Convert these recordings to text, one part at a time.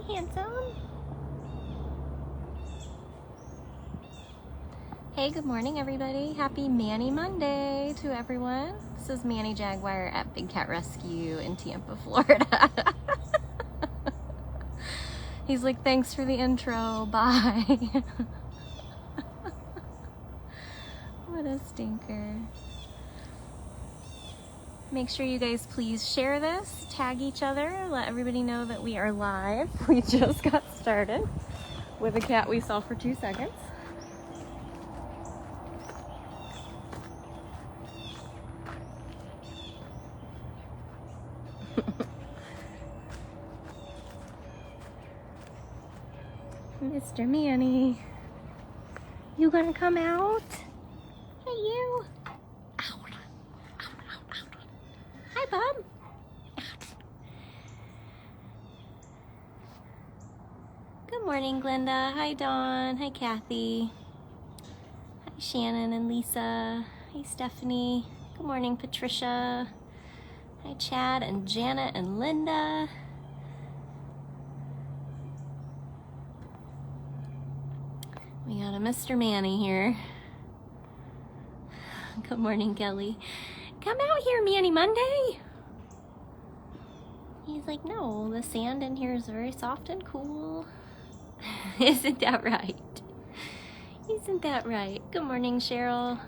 handsome. Hey, good morning, everybody. Happy Manny Monday to everyone. This is Manny Jaguar at Big Cat Rescue in Tampa, Florida. He's like, thanks for the intro. Bye. What a stinker. Make sure you guys please share this, tag each other, let everybody know that we are live. We just got started with a cat we saw for 2 seconds. Mr. Manny, you gonna come out? Hey, you. Ow. Hi, bub. Good morning, Glenda. Hi, Dawn. Hi, Kathy. Hi, Shannon and Lisa. Hi, Stephanie. Good morning, Patricia. Hi, Chad and Janet and Linda. We got a Mr. Manny here. Good morning, Kelly. Come out here, Manny Monday. He's like, no, the sand in here is very soft and cool. Isn't that right? Isn't that right? Good morning, Cheryl.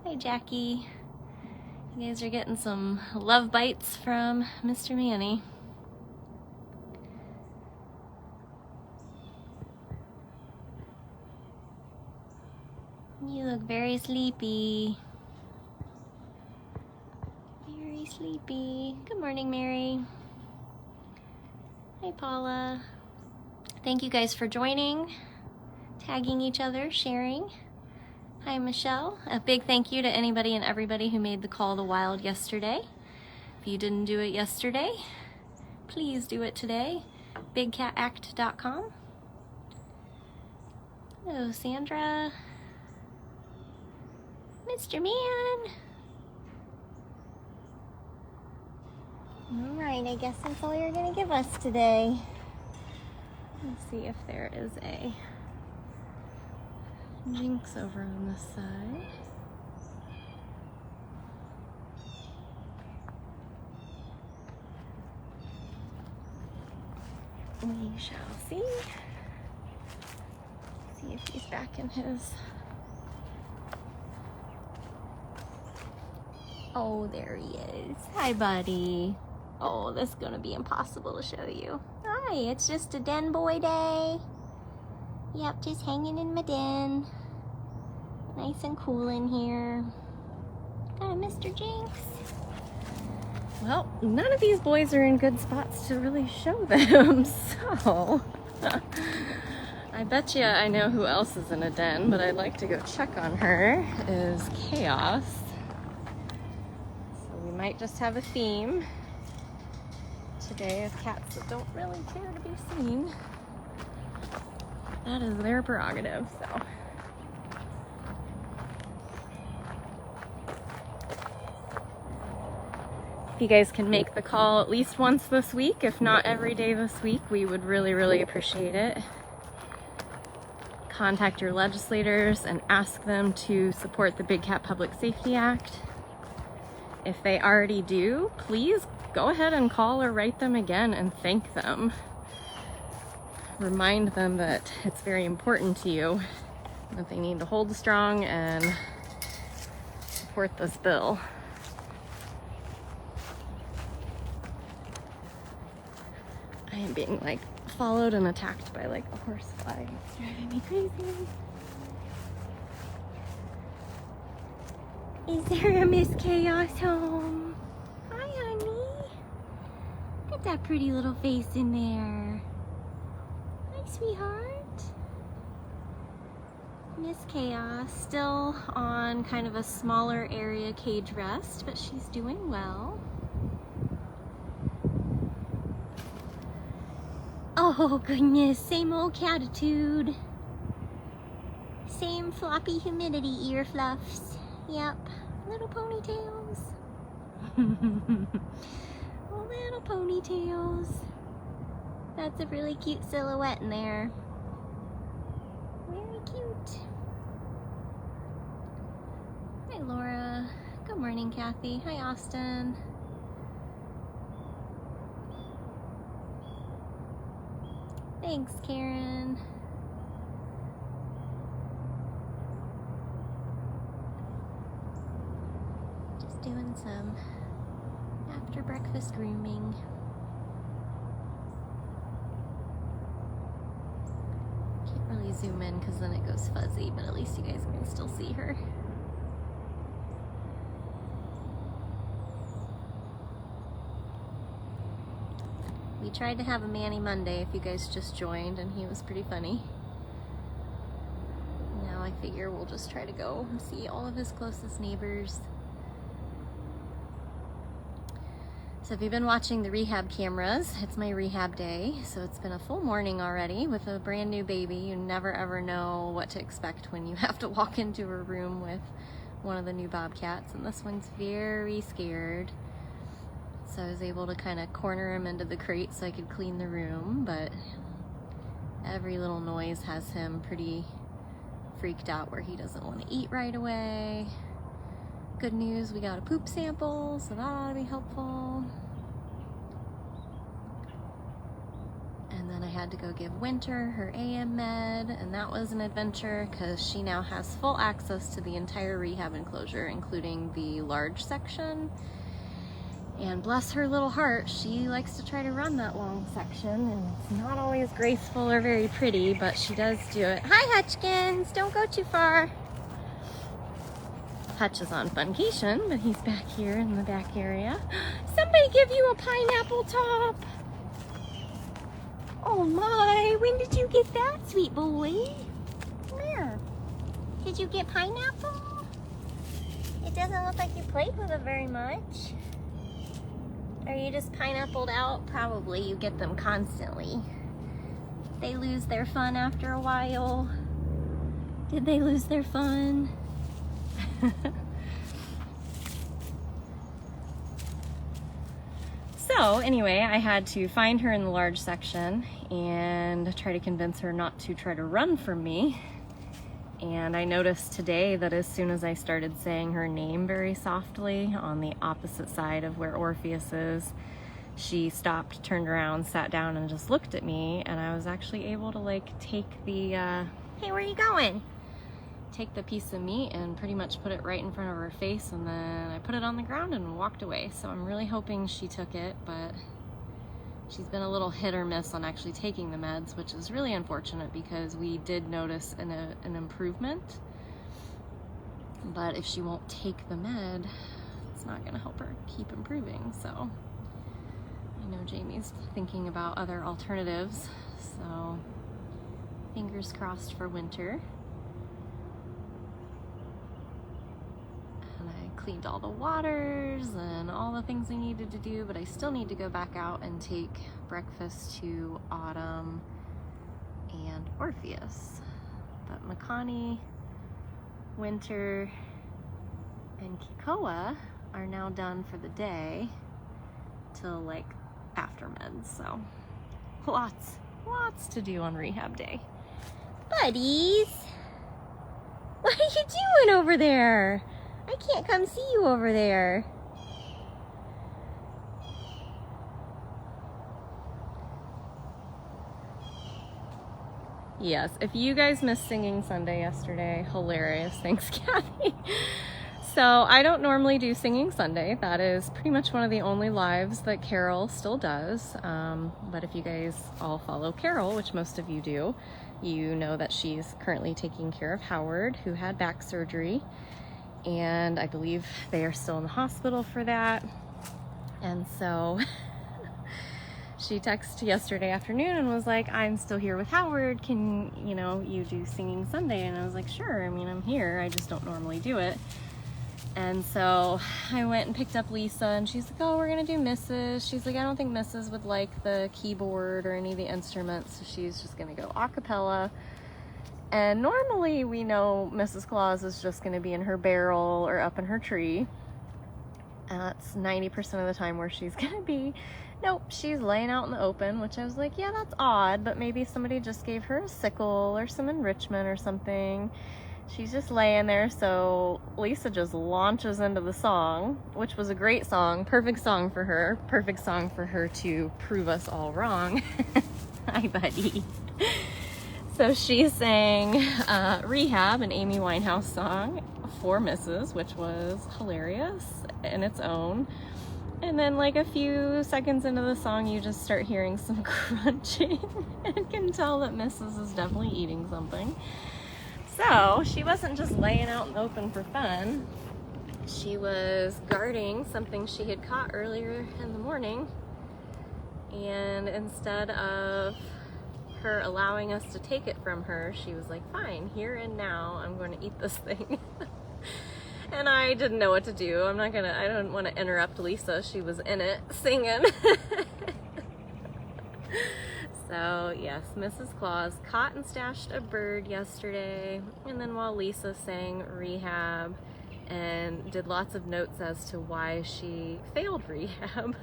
Hi, Jackie. You guys are getting some love bites from Mr. Manny. You look very sleepy. Very sleepy. Good morning, Mary. Hi, Paula. Thank you guys for joining, tagging each other, sharing. Hi, Michelle. A big thank you to anybody and everybody who made the call to wild yesterday. If you didn't do it yesterday, please do it today. BigCatAct.com. Hello, Sandra. Mr. Man. All right, I guess that's all you're gonna give us today. Let's see if there is a Jinx over on this side. We shall see. See if he's back in his... Oh, there he is. Hi, buddy. Oh, this is gonna be impossible to show you. Hi, it's just a den boy day. Yep, just hanging in my den. Nice and cool in here. Got a Mr. Jinx. Well, none of these boys are in good spots to really show them, so... I bet you I know who else is in a den, but I'd like to go check on her, is Chaos. We might just have a theme today of cats that don't really care to be seen. That is their prerogative, so. If you guys can make the call at least once this week, if not every day this week, we would really, really appreciate it. Contact your legislators and ask them to support the Big Cat Public Safety Act. If they already do, please go ahead and call or write them again and thank them. Remind them that it's very important to you, that they need to hold strong and support this bill. I am being like followed and attacked by like a horsefly. It's driving me crazy. Is there a Miss Chaos home? Hi, honey. Look at that pretty little face in there. Hi, sweetheart. Miss Chaos, still on kind of a smaller area cage rest, but she's doing well. Oh goodness, same old catitude. Same floppy humidity ear fluffs. Yep, little ponytails. Little ponytails. That's a really cute silhouette in there. Very cute. Hi, Laura. Good morning, Kathy. Hi, Austin. Thanks, Karen. Just doing some after breakfast grooming. Can't really zoom in because then it goes fuzzy, but at least you guys can still see her. We tried to have a Manny Monday if you guys just joined, and he was pretty funny. Now I figure we'll just try to go and see all of his closest neighbors. So if you've been watching the rehab cameras, it's my rehab day. So it's been a full morning already with a brand new baby. You never ever know what to expect when you have to walk into a room with one of the new Bobcats, and this one's very scared. So I was able to kind of corner him into the crate so I could clean the room, but every little noise has him pretty freaked out where he doesn't want to eat right away. Good news, we got a poop sample, so that ought to be helpful. And then I had to go give Winter her AM med, and that was an adventure because she now has full access to the entire rehab enclosure, including the large section. And bless her little heart, she likes to try to run that long section, and it's not always graceful or very pretty, but she does do it. Hi, Hutchkins! Don't go too far. Hutch is on funcation, but he's back here in the back area. Somebody give you a pineapple top! Oh my, when did you get that, sweet boy? Come here. Did you get pineapple? It doesn't look like you played with it very much. Are you just pineappled out? Probably. You get them constantly. They lose their fun after a while. Did they lose their fun? So anyway, I had to find her in the large section and try to convince her not to try to run from me. And I noticed today that as soon as I started saying her name very softly on the opposite side of where Orpheus is, she stopped, turned around, sat down, and just looked at me. And I was actually able to like take the, hey, where are you going? Take the piece of meat and pretty much put it right in front of her face, and then I put it on the ground and walked away. So I'm really hoping she took it, but she's been a little hit or miss on actually taking the meds, which is really unfortunate because we did notice an improvement. But if she won't take the med, it's not gonna help her keep improving. So I know Jamie's thinking about other alternatives, so fingers crossed for Winter. And I cleaned all the waters and all the things I needed to do, but I still need to go back out and take breakfast to Autumn and Orpheus. But Makani, Winter, and Kikoa are now done for the day till like after meds, so lots to do on rehab day. Buddies, what are you doing over there? I can't come see you over there. Yes, if you guys missed Singing Sunday yesterday, hilarious. Thanks, Kathy. So I don't normally do Singing Sunday. That is pretty much one of the only lives that Carol still does. But if you guys all follow Carol, which most of you do, you know that she's currently taking care of Howard, who had back surgery. And I believe they are still in the hospital for that. And so she texted yesterday afternoon and was like, I'm still here with Howard. Can, you do Singing Sunday? And I was like, sure. I mean, I'm here. I just don't normally do it. And so I went and picked up Lisa, and she's like, oh, we're going to do Mrs. She's like, I don't think Mrs. would like the keyboard or any of the instruments. So she's just going to go a cappella. And normally we know Mrs. Claus is just going to be in her barrel or up in her tree. And that's 90% of the time where she's going to be. Nope, she's laying out in the open, which I was like, yeah, that's odd, but maybe somebody just gave her a sickle or some enrichment or something. She's just laying there, so Lisa just launches into the song, which was a great song, perfect song for her to prove us all wrong. Hi, buddy. So she sang Rehab, an Amy Winehouse song, for Mrs., which was hilarious in its own. And then like a few seconds into the song, you just start hearing some crunching and can tell that Mrs. is definitely eating something. So she wasn't just laying out in the open for fun. She was guarding something she had caught earlier in the morning. And instead of her allowing us to take it from her, she was like, fine, here and now, I'm going to eat this thing. And I didn't know what to do. I don't want to interrupt Lisa. She was in it singing. So yes, Mrs. Claus caught and stashed a bird yesterday, and then while Lisa sang Rehab and did lots of notes as to why she failed Rehab,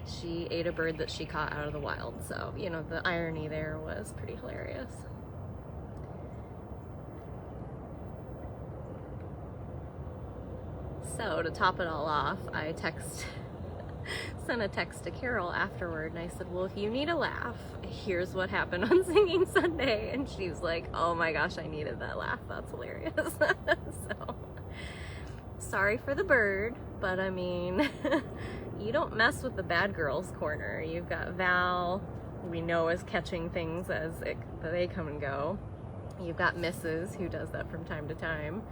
she ate a bird that she caught out of the wild. So, you know, the irony there was pretty hilarious. So to top it all off, I sent a text to Carol afterward, and I said, well, if you need a laugh, here's what happened on Singing Sunday. And she was like, oh my gosh, I needed that laugh. That's hilarious. So sorry for the bird, but I mean, you don't mess with the bad girls corner. You've got Val, we know is catching things as they come and go. You've got Mrs., who does that from time to time.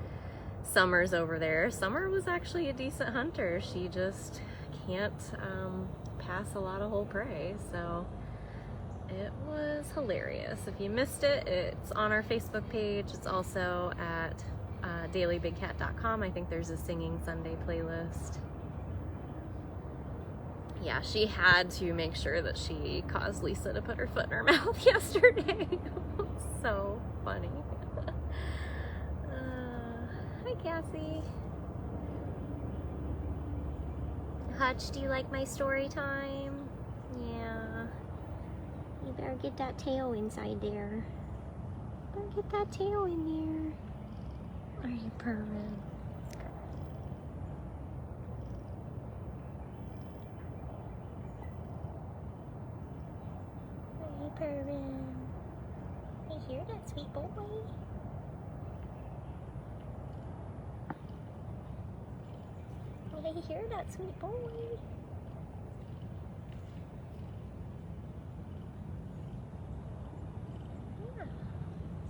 Summer's over there. Summer was actually a decent hunter. She just can't pass a lot of whole prey, so it was hilarious. If you missed it, it's on our Facebook page. It's also at dailybigcat.com. I think there's a Singing Sunday playlist. Yeah, she had to make sure that she caused Lisa to put her foot in her mouth yesterday. It was so funny. Hi, Cassie. Hutch, do you like my story time? Yeah. You better get that tail inside there. Better get that tail in there. Are you purring? Are you purring? You hear that, sweet boy? I hear that, sweet boy. Yeah,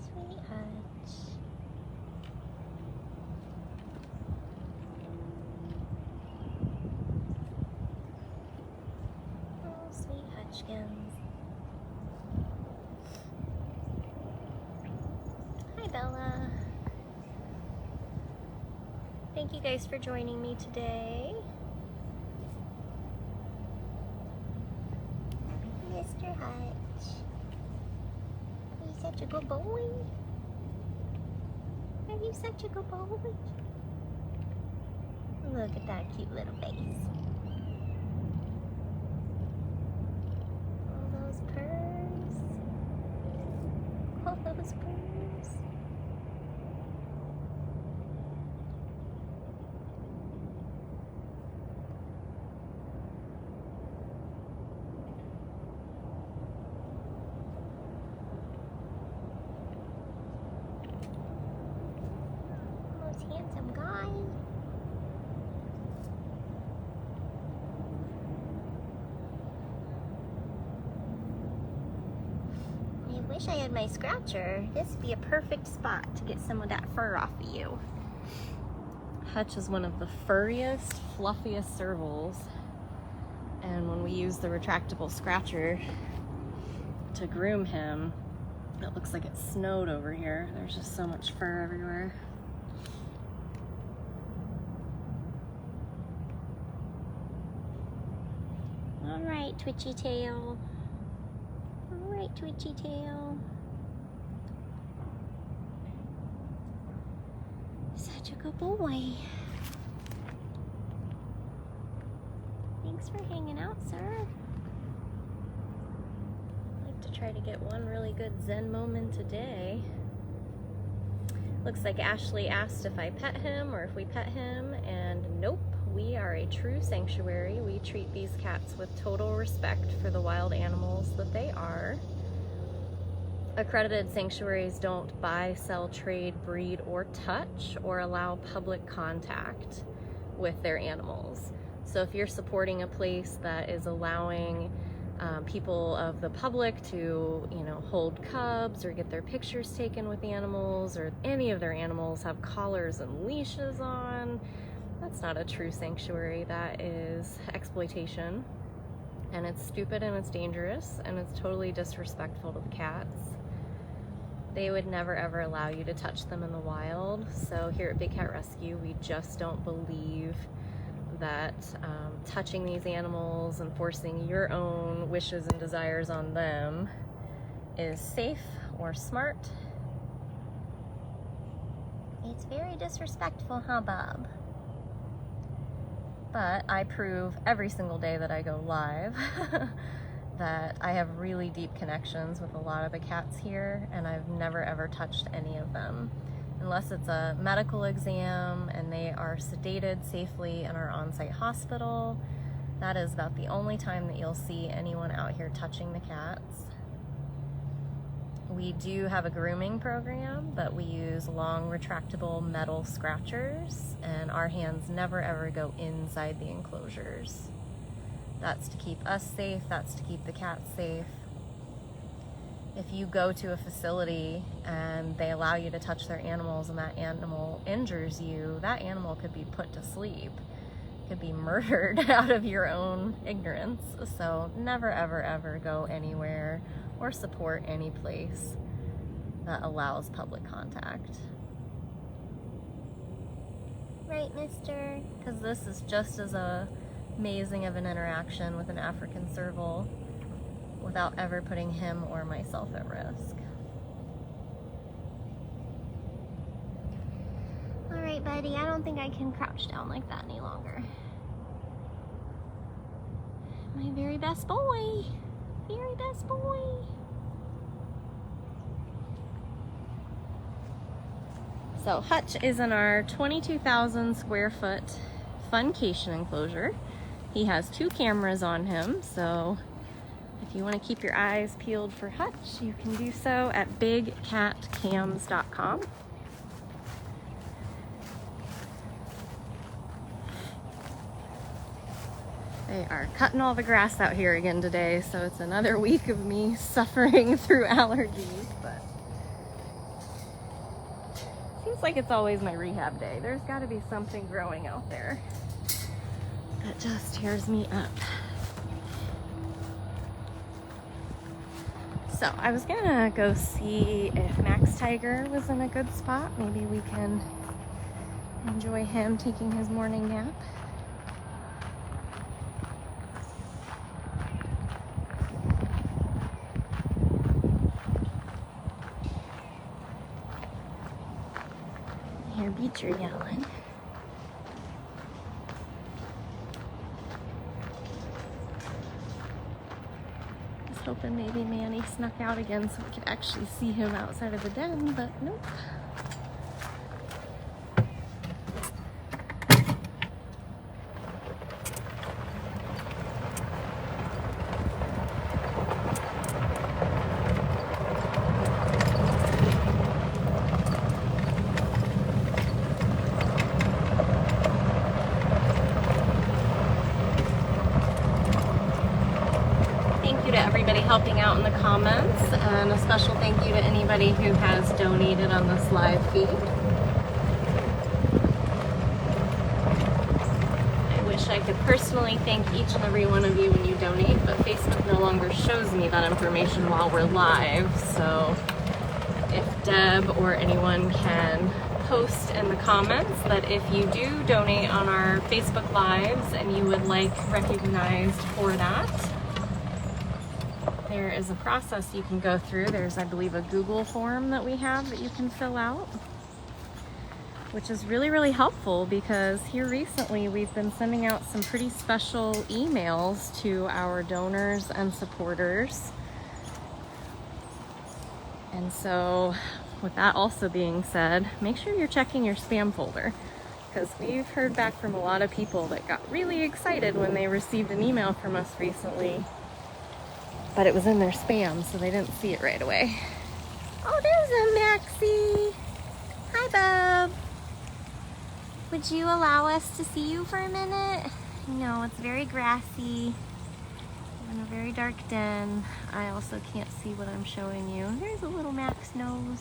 sweet Hutch. Oh, sweet Hutchkins. Hi, Bella. Thank you guys for joining me today. Mr. Hutch. Are you such a good boy? Are you such a good boy? Look at that cute little face. All those purrs. All those purrs. Handsome guy. I wish I had my scratcher. This would be a perfect spot to get some of that fur off of you. Hutch is one of the furriest, fluffiest servals, and when we use the retractable scratcher to groom him, it looks like it snowed over here. There's just so much fur everywhere. All right, twitchy tail. All right, twitchy tail. Such a good boy. Thanks for hanging out, sir. I like to try to get one really good Zen moment a day. Looks like Ashley asked if I pet him or if we pet him, and nope, we are a true sanctuary. We treat these cats with total respect for the wild animals that they are. Accredited sanctuaries don't buy, sell, trade, breed, or touch, or allow public contact with their animals. So if you're supporting a place that is allowing people of the public to, you know, hold cubs or get their pictures taken with animals, or any of their animals have collars and leashes on, that's not a true sanctuary. That is exploitation, and it's stupid, and it's dangerous, and it's totally disrespectful to the cats. They would never ever allow you to touch them in the wild. So here at Big Cat Rescue, we just don't believe that touching these animals and forcing your own wishes and desires on them is safe or smart. It's very disrespectful, huh, Bob? But I prove every single day that I go live that I have really deep connections with a lot of the cats here, and I've never ever touched any of them. Unless it's a medical exam and they are sedated safely in our on-site hospital, that is about the only time that you'll see anyone out here touching the cats. We do have a grooming program, but we use long retractable metal scratchers, and our hands never ever go inside the enclosures. That's to keep us safe, that's to keep the cats safe. If you go to a facility and they allow you to touch their animals and that animal injures you, that animal could be put to sleep, could be murdered out of your own ignorance. So never ever ever go anywhere or support any place that allows public contact. Right, mister? Because this is just as amazing of an interaction with an African serval without ever putting him or myself at risk. All right, buddy, I don't think I can crouch down like that any longer. My very best boy. Very best boy. So Hutch is in our 22,000 square foot funcation enclosure. He has 2 cameras on him, so if you want to keep your eyes peeled for Hutch, you can do so at bigcatcams.com. They are cutting all the grass out here again today, so it's another week of me suffering through allergies, but seems like it's always my rehab day. There's got to be something growing out there that just tears me up. So I was gonna go see if Max Tiger was in a good spot. Maybe we can enjoy him taking his morning nap. I hear Beecher yelling. Hoping maybe Manny snuck out again so we could actually see him outside of the den, but nope. Helping out in the comments, and a special thank you to anybody who has donated on this live feed. I wish I could personally thank each and every one of you when you donate, but Facebook no longer shows me that information while we're live, so if Deb or anyone can post in the comments that if you do donate on our Facebook Lives and you would like recognized for that, there is a process you can go through. There's, I believe, a Google form that we have that you can fill out. which is really, really helpful because here recently we've been sending out some pretty special emails to our donors and supporters. And so with that also being said, make sure you're checking your spam folder, because we've heard back from a lot of people that got really excited when they received an email from us recently, but it was in their spam, so they didn't see it right away. Oh, there's a Maxie. Hi, Bob. Would you allow us to see you for a minute? No, it's very grassy. We're in a very dark den. I also can't see what I'm showing you. There's a little Max nose.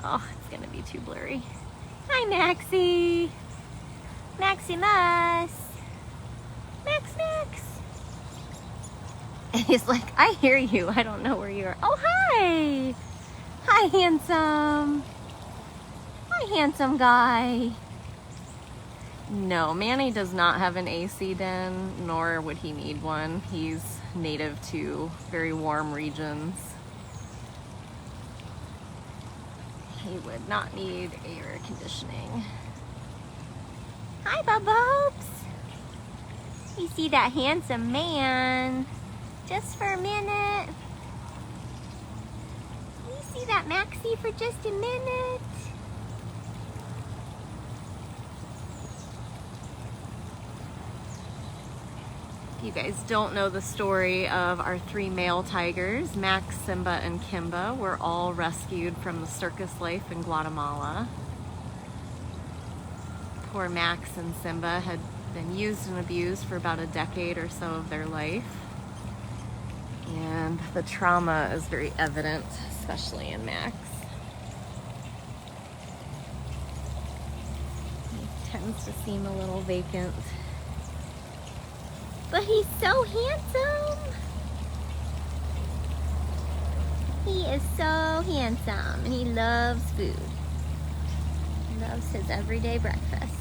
Oh, it's gonna be too blurry. Hi, Maxie. Maximus. Max. And he's like, I hear you. I don't know where you are. Oh, hi. Hi, handsome. Hi, handsome guy. No, Manny does not have an AC den, nor would he need one. He's native to very warm regions. He would not need air conditioning. Hi, Bubbles. You see that handsome man? Just for a minute. You see that Maxie for just a minute? If you guys don't know the story of our 3 male tigers, Max, Simba, and Kimba, were all rescued from the circus life in Guatemala. Poor Max and Simba had been used and abused for about a decade or so of their life. And the trauma is very evident, especially in Max. He tends to seem a little vacant. But he's so handsome. He is so handsome, and he loves food. He loves his everyday breakfast.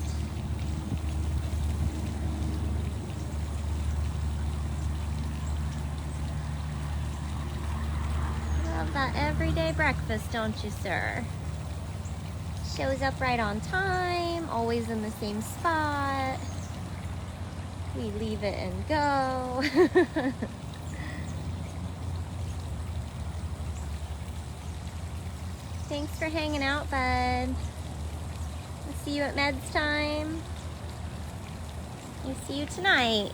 Love that everyday breakfast, don't you, sir? Shows up right on time, always in the same spot. We leave it and go. Thanks for hanging out, bud. I'll see you at meds time. I'll see you tonight.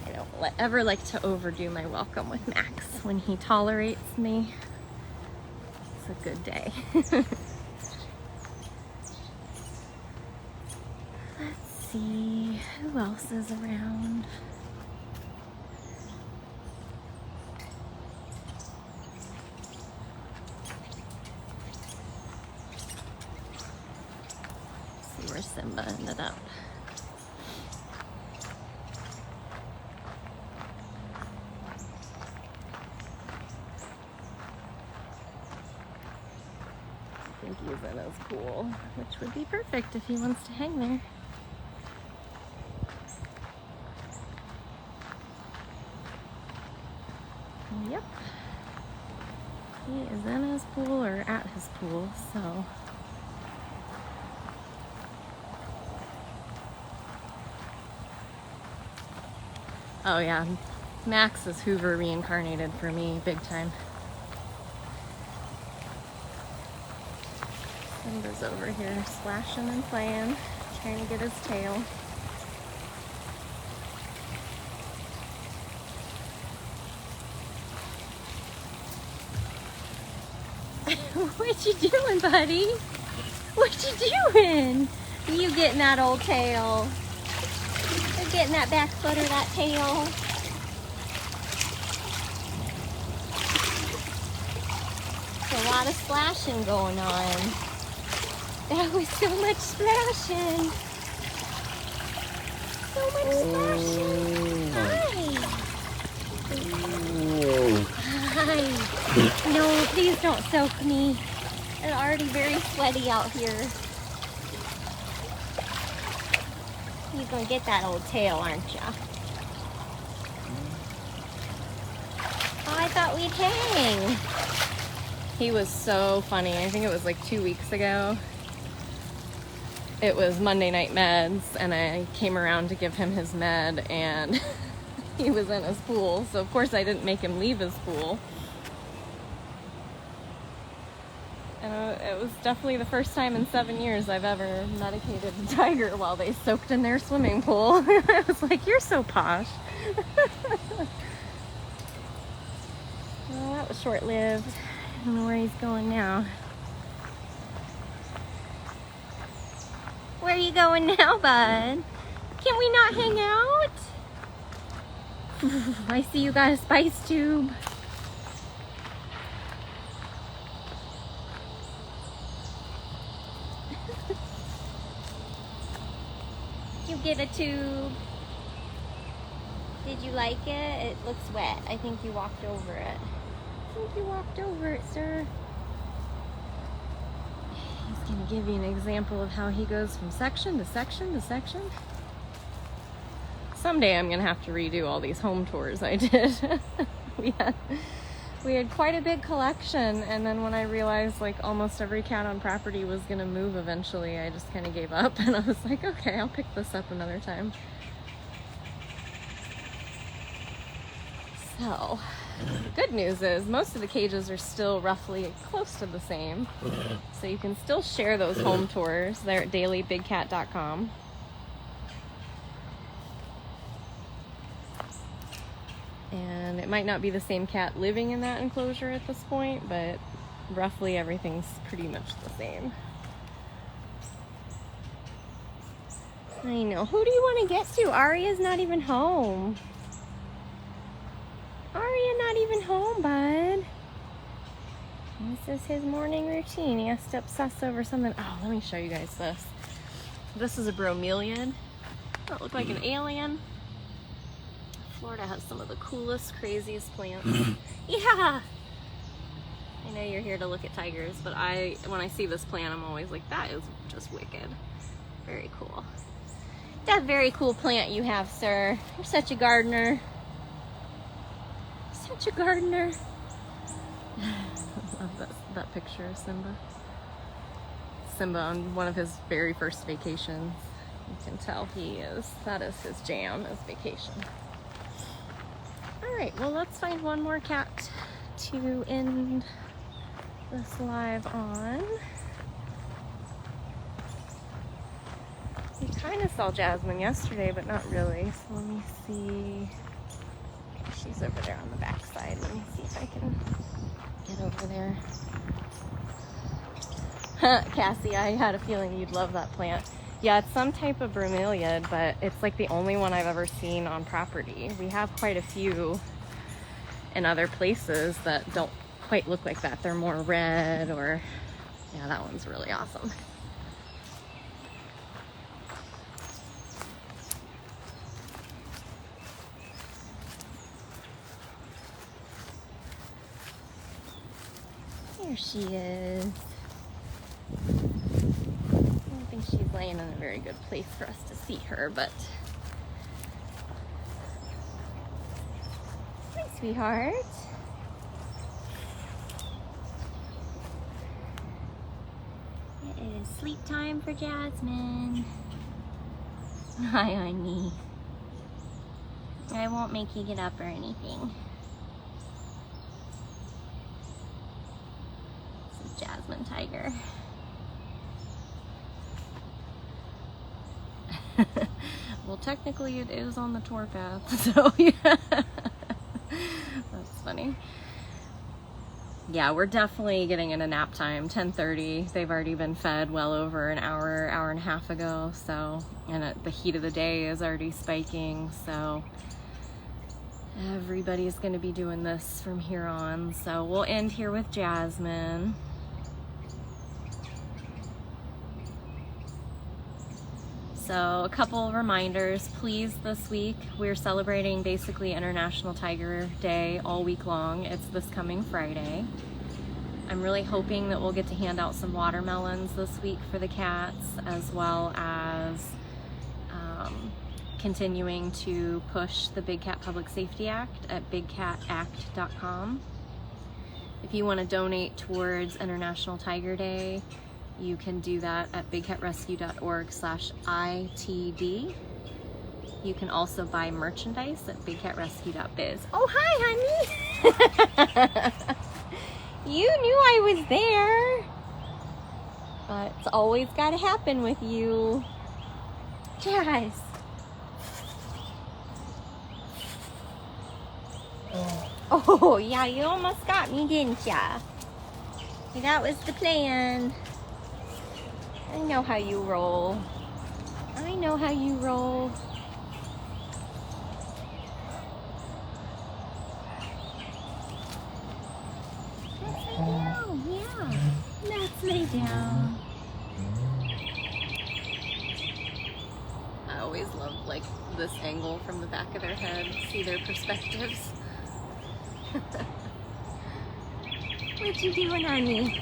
I don't ever like to overdo my welcome with Max. When he tolerates me, it's a good day. Let's see, who else is around? See where Simba ended up. I think he's in his pool, which would be perfect if he wants to hang there. Yep. He is in his pool or at his pool, so. Oh yeah, Max is Hoover reincarnated for me, big time. Simba's over here splashing and playing, trying to get his tail. What you doing, buddy? What you doing? You getting that old tail. You're getting that back foot or that tail. There's a lot of splashing going on. That was so much splashing. So much splashing. Hi. Hi. No, please don't soak me. It's already very sweaty out here. You're gonna get that old tail, aren't ya? Oh, I thought we'd hang. He was so funny. I think it was like 2 weeks ago. it was Monday night meds, and I came around to give him his med, and he was in his pool. So of course I didn't make him leave his pool. And it was definitely the first time in 7 years I've ever medicated a tiger while they soaked in their swimming pool. I was like, you're so posh. Well, that was short-lived. I don't know where he's going now. Where are you going now, bud? Can we not hang out? I see you got a spice tube. You get a tube. Did you like it? It looks wet. I think you walked over it. I think you walked over it, sir. He's going to give you an example of how he goes from section to section to section. Someday I'm going to have to redo all these home tours I did. We had quite a big collection, and then when I realized like almost every cat on property was going to move eventually, I just kind of gave up, and I was like, okay, I'll pick this up another time. So, the good news is most of the cages are still roughly close to the same, so you can still share those home tours. They're at dailybigcat.com. And it might not be the same cat living in that enclosure at this point, but roughly everything's pretty much the same. I know. Who do you want to get to? Arya's not even home. Arya not even home, bud. This is his morning routine. He has to obsess over something. Oh, let me show you guys this. This is a bromeliad. Doesn't it look like an alien? Florida has some of the coolest, craziest plants. Yeah! I know you're here to look at tigers, but when I see this plant, I'm always like, that is just wicked. Very cool. That very cool plant you have, sir. You're such a gardener. Such a gardener. I love that picture of Simba. Simba on one of his very first vacations. You can tell that is his jam, is vacation. Alright, well let's find one more cat to end this live on. We kind of saw Jasmine yesterday, but not really. So let me see. Okay, she's over there on the back side. Let me see if I can get over there. Cassie, I had a feeling you'd love that plant. Yeah, it's some type of bromeliad, but it's like the only one I've ever seen on property. We have quite a few in other places that don't quite look like that. They're more red, or yeah, that one's really awesome. There she is. I don't think she's laying in a very good place for us to see her, but... Hi, sweetheart. It is sleep time for Jasmine. Hi, honey. I won't make you get up or anything. This is Jasmine Tiger. Well, technically it is on the tour path, so yeah. That's funny. Yeah, we're definitely getting into nap time, 10:30. They've already been fed well over an hour and a half ago, so, and the heat of the day is already spiking, so everybody's gonna be doing this from here on. So we'll end here with Jasmine. So a couple reminders, please, this week we're celebrating basically International Tiger Day all week long. It's this coming Friday. I'm really hoping that we'll get to hand out some watermelons this week for the cats, as well as continuing to push the Big Cat Public Safety Act at bigcatact.com. If you want to donate towards International Tiger Day, You can do that at bigcatrescue.org/ITD. You can also buy merchandise at bigcatrescue.biz. Oh, hi, honey! You knew I was there. But it's always got to happen with you. Jazz. Oh, yeah, you almost got me, didn't ya? That was the plan. I know how you roll. I know how you roll. Let's lay down, yeah. Let's lay down. I always love like this angle from the back of their head, see their perspectives. What you doing, honey?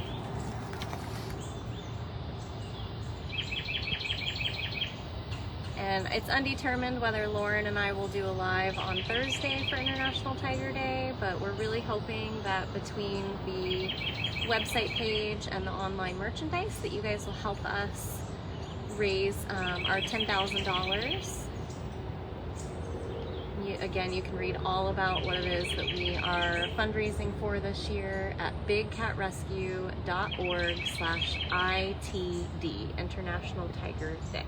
And it's undetermined whether Lauren and I will do a live on Thursday for International Tiger Day, but we're really hoping that between the website page and the online merchandise that you guys will help us raise our $10,000. Again, you can read all about what it is that we are fundraising for this year at bigcatrescue.org/ITD, International Tiger Day.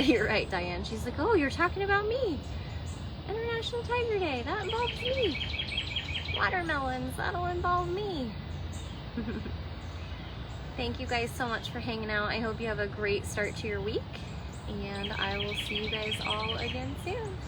You're right, Diane. She's like, oh, you're talking about me. International Tiger Day, that involves me. Watermelons, that'll involve me. Thank you guys so much for hanging out. I hope you have a great start to your week, and I will see you guys all again soon.